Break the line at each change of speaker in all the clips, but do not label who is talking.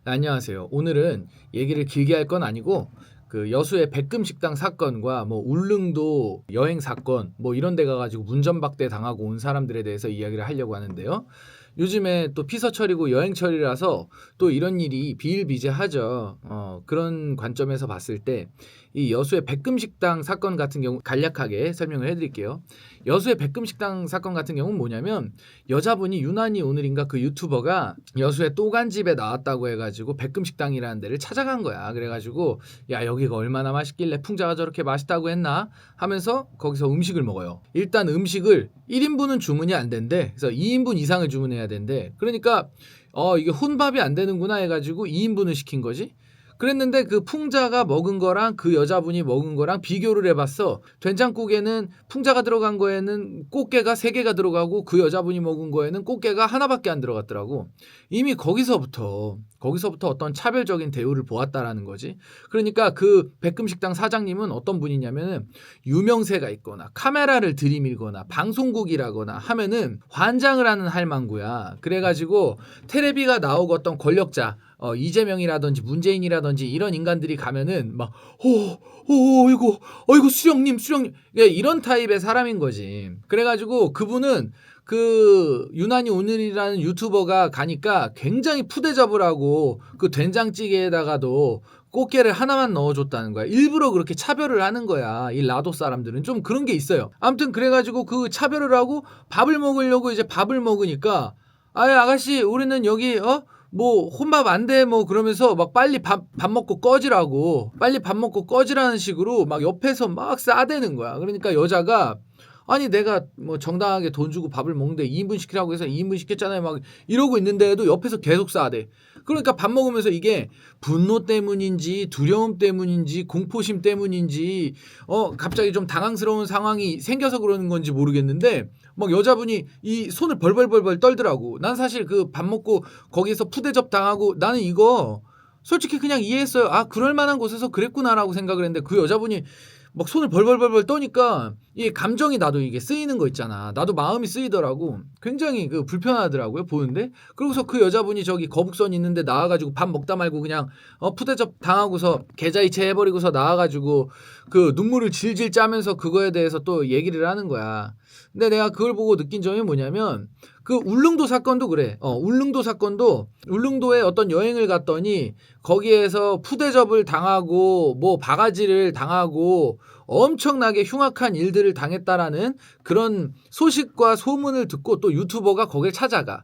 안녕하세요. 오늘은 얘기를 길게 할 건 아니고 그 여수의 백금식당 사건과 뭐 울릉도 여행 사건 뭐 이런 데 가가지고 문전박대 당하고 온 사람들에 대해서 이야기를 하려고 하는데요. 요즘에 또 피서철이고 여행철이라서 또 이런 일이 비일비재하죠. 그런 관점에서 봤을 때 이 여수의 백금식당 사건 같은 경우 간략하게 설명을 해드릴게요. 여수의 백금식당 사건 같은 경우는 뭐냐면 여자분이 유난히 오늘인가 그 유튜버가 여수의 또간집에 나왔다고 해가지고 백금식당이라는 데를 찾아간 거야. 그래가지고 야 여기가 얼마나 맛있길래 풍자가 저렇게 맛있다고 했나 하면서 거기서 음식을 먹어요. 일단 음식을 1인분은 주문이 안 된대. 그래서 2인분 이상을 주문해야 된대. 그러니까 이게 혼밥이 안 되는구나 해가지고 2인분을 시킨 거지. 그랬는데 그 풍자가 먹은 거랑 그 여자분이 먹은 거랑 비교를 해봤어. 된장국에는 풍자가 들어간 거에는 꽃게가 3개가 들어가고 그 여자분이 먹은 거에는 꽃게가 하나밖에 안 들어갔더라고. 이미 거기서부터 어떤 차별적인 대우를 보았다라는 거지. 그러니까 그 백금식당 사장님은 어떤 분이냐면은 유명세가 있거나 카메라를 들이밀거나 방송국이라거나 하면은 환장을 하는 할망구야. 그래가지고 텔레비가 나오고 어떤 권력자 이재명이라든지 문재인이라든지 이런 인간들이 가면은 막 이거 수령님 이런 타입의 사람인 거지. 그래가지고 그분은 그 유난히 오늘이라는 유튜버가 가니까 굉장히 푸대접을 하고 그 된장찌개에다가도 꽃게를 하나만 넣어줬다는 거야. 일부러 그렇게 차별을 하는 거야. 이 라도 사람들은 좀 그런 게 있어요. 아무튼 그래가지고 그 차별을 하고 밥을 먹으려고 이제 밥을 먹으니까 아가씨 우리는 여기 뭐 혼밥 안 돼 뭐 그러면서 막 빨리 밥 먹고 꺼지라는 식으로 막 옆에서 막 싸대는 거야. 그러니까 여자가 아니 내가 뭐 정당하게 돈 주고 밥을 먹는데 2인분 시키라고 해서 2인분 시켰잖아요 막 이러고 있는데도 옆에서 계속 싸대. 그러니까 밥 먹으면서 이게 분노 때문인지 두려움 때문인지 공포심 때문인지 갑자기 좀 당황스러운 상황이 생겨서 그러는 건지 모르겠는데 막 여자분이 이 손을 벌벌벌 떨더라고. 난 사실 그 밥 먹고 거기서 푸대접 당하고 나는 이거 솔직히 그냥 이해했어요. 아 그럴 만한 곳에서 그랬구나라고 생각을 했는데 그 여자분이 막 손을 벌벌벌 떠니까 이 감정이 나도 이게 쓰이는 거 있잖아. 나도 마음이 쓰이더라고. 굉장히 그 불편하더라고요 보는데. 그러고서 그 여자분이 저기 거북선 있는데 나와가지고 밥 먹다 말고 그냥 푸대접 당하고서 계좌이체 해버리고서 나와가지고 그 눈물을 질질 짜면서 그거에 대해서 또 얘기를 하는 거야. 근데 내가 그걸 보고 느낀 점이 뭐냐면 그 울릉도 사건도 그래. 울릉도 사건도 울릉도에 어떤 여행을 갔더니 거기에서 푸대접을 당하고 뭐 바가지를 당하고 엄청나게 흉악한 일들을 당했다라는 그런 소식과 소문을 듣고 또 유튜버가 거길 찾아가.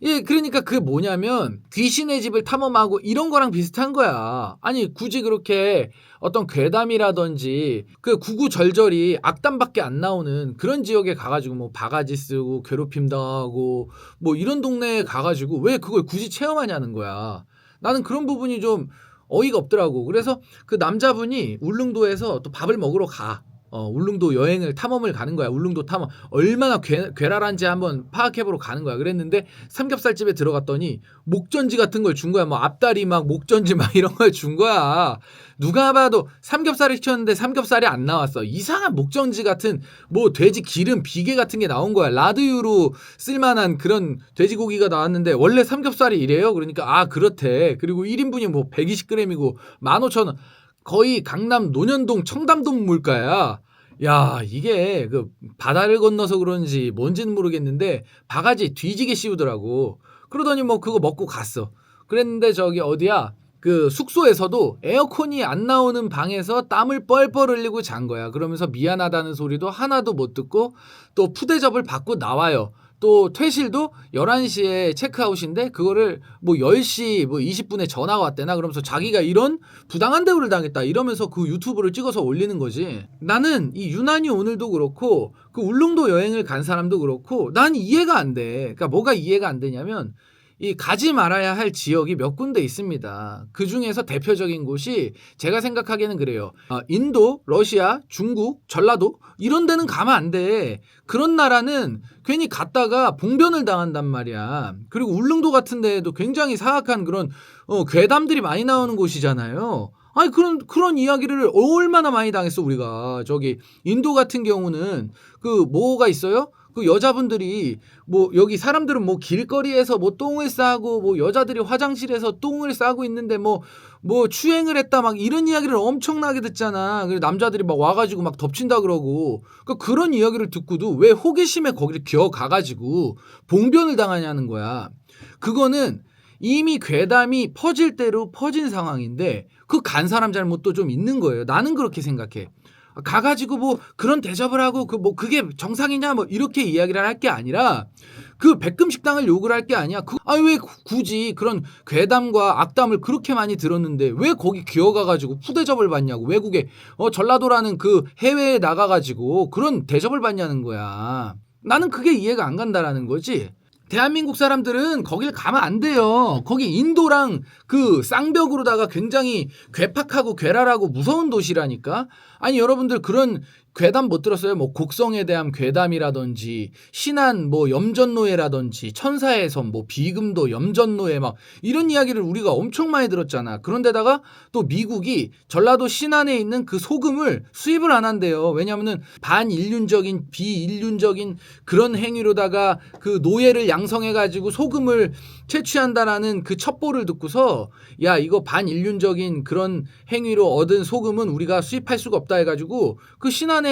예, 그러니까 그게 뭐냐면 귀신의 집을 탐험하고 이런 거랑 비슷한 거야. 아니 굳이 그렇게 어떤 괴담이라든지 그 구구절절이 악담밖에 안 나오는 그런 지역에 가가지고 뭐 바가지 쓰고 괴롭힘 당하고 뭐 이런 동네에 가가지고 왜 그걸 굳이 체험하냐는 거야. 나는 그런 부분이 좀 어이가 없더라고. 그래서 그 남자분이 울릉도에서 또 밥을 먹으러 가. 울릉도 여행을 탐험을 가는 거야. 울릉도 탐험 얼마나 괴랄한지 한번 파악해보러 가는 거야. 그랬는데 삼겹살집에 들어갔더니 목전지 같은 걸 준 거야. 뭐 앞다리 막 목전지 막 이런 걸 준 거야. 누가 봐도 삼겹살을 시켰는데 삼겹살이 안 나왔어. 이상한 목전지 같은 뭐 돼지 기름 비계 같은 게 나온 거야. 라드유로 쓸만한 그런 돼지고기가 나왔는데 원래 삼겹살이 이래요? 그러니까 그렇대. 그리고 1인분이 뭐 120g이고 15,000원. 거의 강남 논현동 청담동 물가야. 야 이게 그 바다를 건너서 그런지 뭔지는 모르겠는데 바가지 뒤지게 씌우더라고. 그러더니 뭐 그거 먹고 갔어. 그랬는데 저기 어디야 그 숙소에서도 에어컨이 안 나오는 방에서 땀을 뻘뻘 흘리고 잔 거야. 그러면서 미안하다는 소리도 하나도 못 듣고 또 푸대접을 받고 나와요. 또 퇴실도 11시에 체크아웃인데 그거를 뭐 10시 뭐 20분에 전화가 왔대나. 그러면서 자기가 이런 부당한 대우를 당했다 이러면서 그 유튜브를 찍어서 올리는 거지. 나는 이 유난히 오늘도 그렇고 그 울릉도 여행을 간 사람도 그렇고 난 이해가 안 돼. 그러니까 뭐가 이해가 안 되냐면 이 가지 말아야 할 지역이 몇 군데 있습니다. 그 중에서 대표적인 곳이 제가 생각하기에는 그래요. 인도, 러시아, 중국, 전라도 이런 데는 가면 안 돼. 그런 나라는 괜히 갔다가 봉변을 당한단 말이야. 그리고 울릉도 같은 데에도 굉장히 사악한 그런 괴담들이 많이 나오는 곳이잖아요. 아니 그런 이야기를 얼마나 많이 당했어 우리가. 저기 인도 같은 경우는 그 뭐가 있어요? 그 여자분들이 뭐 여기 사람들은 뭐 길거리에서 뭐 똥을 싸고 뭐 여자들이 화장실에서 똥을 싸고 있는데 뭐 추행을 했다 막 이런 이야기를 엄청나게 듣잖아. 그래서 남자들이 막 와가지고 막 덮친다 그러고 그런 이야기를 듣고도 왜 호기심에 거기를 기어가가지고 봉변을 당하냐는 거야. 그거는 이미 괴담이 퍼질 대로 퍼진 상황인데 그 간 사람 잘못도 좀 있는 거예요. 나는 그렇게 생각해. 가가지고 뭐 그런 대접을 하고 그게 정상이냐 뭐 이렇게 이야기를 할 게 아니라 그 백금 식당을 욕을 할 게 아니야. 왜 굳이 그런 괴담과 악담을 그렇게 많이 들었는데 왜 거기 기어가가지고 푸대접을 받냐고. 외국에 전라도라는 그 해외에 나가가지고 그런 대접을 받냐는 거야. 나는 그게 이해가 안 간다라는 거지. 대한민국 사람들은 거길 가면 안 돼요. 거기 인도랑 그 쌍벽으로다가 굉장히 괴팍하고 괴랄하고 무서운 도시라니까. 아니 여러분들 그런 괴담 못 들었어요? 뭐 곡성에 대한 괴담이라든지 신안 뭐 염전노예라든지 천사의 섬 뭐 비금도 염전노예 막 이런 이야기를 우리가 엄청 많이 들었잖아. 그런데다가 또 미국이 전라도 신안에 있는 그 소금을 수입을 안 한대요. 왜냐하면은 반인륜적인 비인륜적인 그런 행위로다가 그 노예를 양성해가지고 소금을 채취한다라는 그 첩보를 듣고서 야 이거 반인륜적인 그런 행위로 얻은 소금은 우리가 수입할 수가 없다 해가지고 그 신안에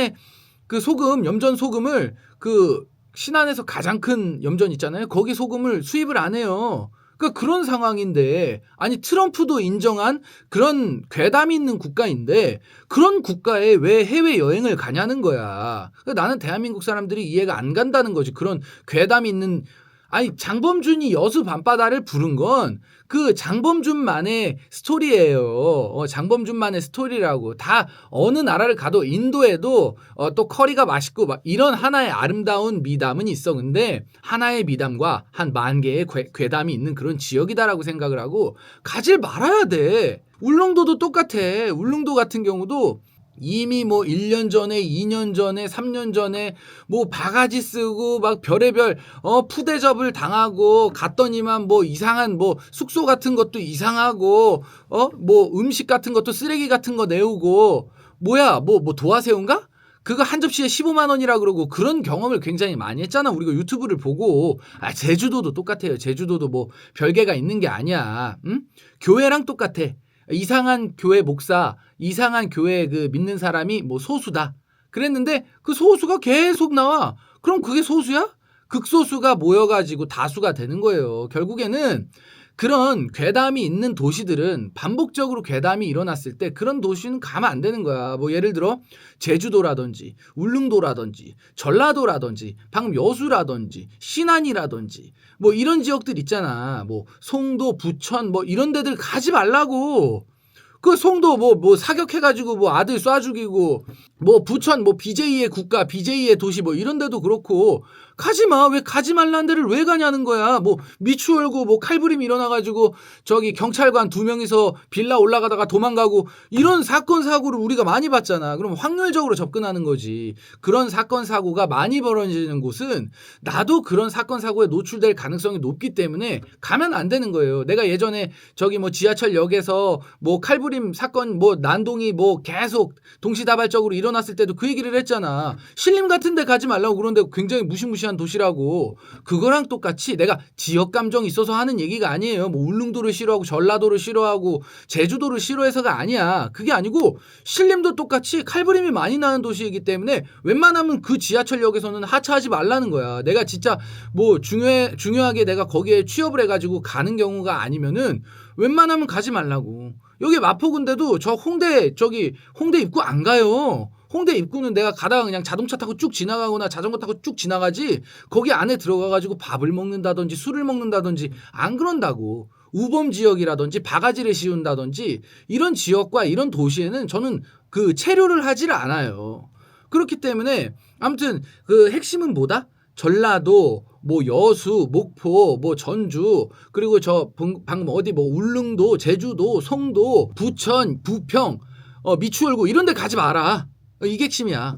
그 소금 염전 소금을 그 신안에서 가장 큰 염전 있잖아요. 거기 소금을 수입을 안 해요. 그러니까 그런 상황인데 아니 트럼프도 인정한 그런 괴담이 있는 국가인데 그런 국가에 왜 해외여행을 가냐는 거야. 그러니까 나는 대한민국 사람들이 이해가 안 간다는 거지. 그런 괴담이 있는 아니 장범준이 여수 밤바다를 부른 건 그 장범준만의 스토리예요. 장범준만의 스토리라고. 다 어느 나라를 가도 인도에도 또 커리가 맛있고 막 이런 하나의 아름다운 미담은 있어. 근데 하나의 미담과 한 10,000개의 괴담이 있는 그런 지역이다라고 생각을 하고 가질 말아야 돼. 울릉도도 똑같아. 울릉도 같은 경우도 이미 뭐 1년 전에 2년 전에 3년 전에 뭐 바가지 쓰고 막 별의별 푸대접을 당하고 갔더니만 뭐 이상한 뭐 숙소 같은 것도 이상하고 뭐 음식 같은 것도 쓰레기 같은 거 내오고 뭐야 뭐 도화새우인가? 그거 한 접시에 15만 원이라 그러고 그런 경험을 굉장히 많이 했잖아. 우리가 유튜브를 보고. 제주도도 똑같아요. 제주도도 뭐 별개가 있는 게 아니야. 응? 교회랑 똑같아. 이상한 교회 목사, 이상한 교회 그 믿는 사람이 뭐 소수다. 그랬는데 그 소수가 계속 나와. 그럼 그게 소수야? 극소수가 모여가지고 다수가 되는 거예요. 결국에는 그런 괴담이 있는 도시들은 반복적으로 괴담이 일어났을 때 그런 도시는 가면 안 되는 거야. 뭐 예를 들어 제주도라든지 울릉도라든지 전라도라든지 방금 여수라든지 신안이라든지 뭐 이런 지역들 있잖아. 뭐 송도, 부천 뭐 이런 데들 가지 말라고. 그 송도 뭐 사격해가지고 뭐 아들 쏴 죽이고 뭐 부천 뭐 BJ의 국가, BJ의 도시 뭐 이런 데도 그렇고 가지 마. 왜 가지 말라는 데를 왜 가냐는 거야. 뭐 미추 열고 뭐 칼부림 일어나가지고 저기 경찰관 2명이서 빌라 올라가다가 도망가고 이런 사건 사고를 우리가 많이 봤잖아. 그럼 확률적으로 접근하는 거지. 그런 사건 사고가 많이 벌어지는 곳은 나도 그런 사건 사고에 노출될 가능성이 높기 때문에 가면 안 되는 거예요. 내가 예전에 저기 뭐 지하철역에서 뭐 칼부림 사건 뭐 난동이 뭐 계속 동시다발적으로 일어났을 때도 그 얘기를 했잖아. 신림 같은 데 가지 말라고. 그런데 굉장히 무시무시한 도시라고. 그거랑 똑같이 내가 지역 감정이 있어서 하는 얘기가 아니에요. 뭐 울릉도를 싫어하고 전라도를 싫어하고 제주도를 싫어해서가 아니야. 그게 아니고 신림도 똑같이 칼부림이 많이 나는 도시이기 때문에 웬만하면 그 지하철역에서는 하차하지 말라는 거야. 내가 진짜 뭐 중요하게 내가 거기에 취업을 해가지고 가는 경우가 아니면은 웬만하면 가지 말라고. 여기 마포군데도 저 홍대 입구 안 가요. 홍대 입구는 내가 가다가 그냥 자동차 타고 쭉 지나가거나 자전거 타고 쭉 지나가지 거기 안에 들어가가지고 밥을 먹는다든지 술을 먹는다든지 안 그런다고. 우범 지역이라든지 바가지를 씌운다든지 이런 지역과 이런 도시에는 저는 그 체류를 하질 않아요. 그렇기 때문에 아무튼 그 핵심은 뭐다? 전라도, 뭐 여수, 목포, 뭐 전주, 그리고 저 방금 어디 뭐 울릉도, 제주도, 송도, 부천, 부평, 미추홀구 이런 데 가지 마라. 이게 핵심이야.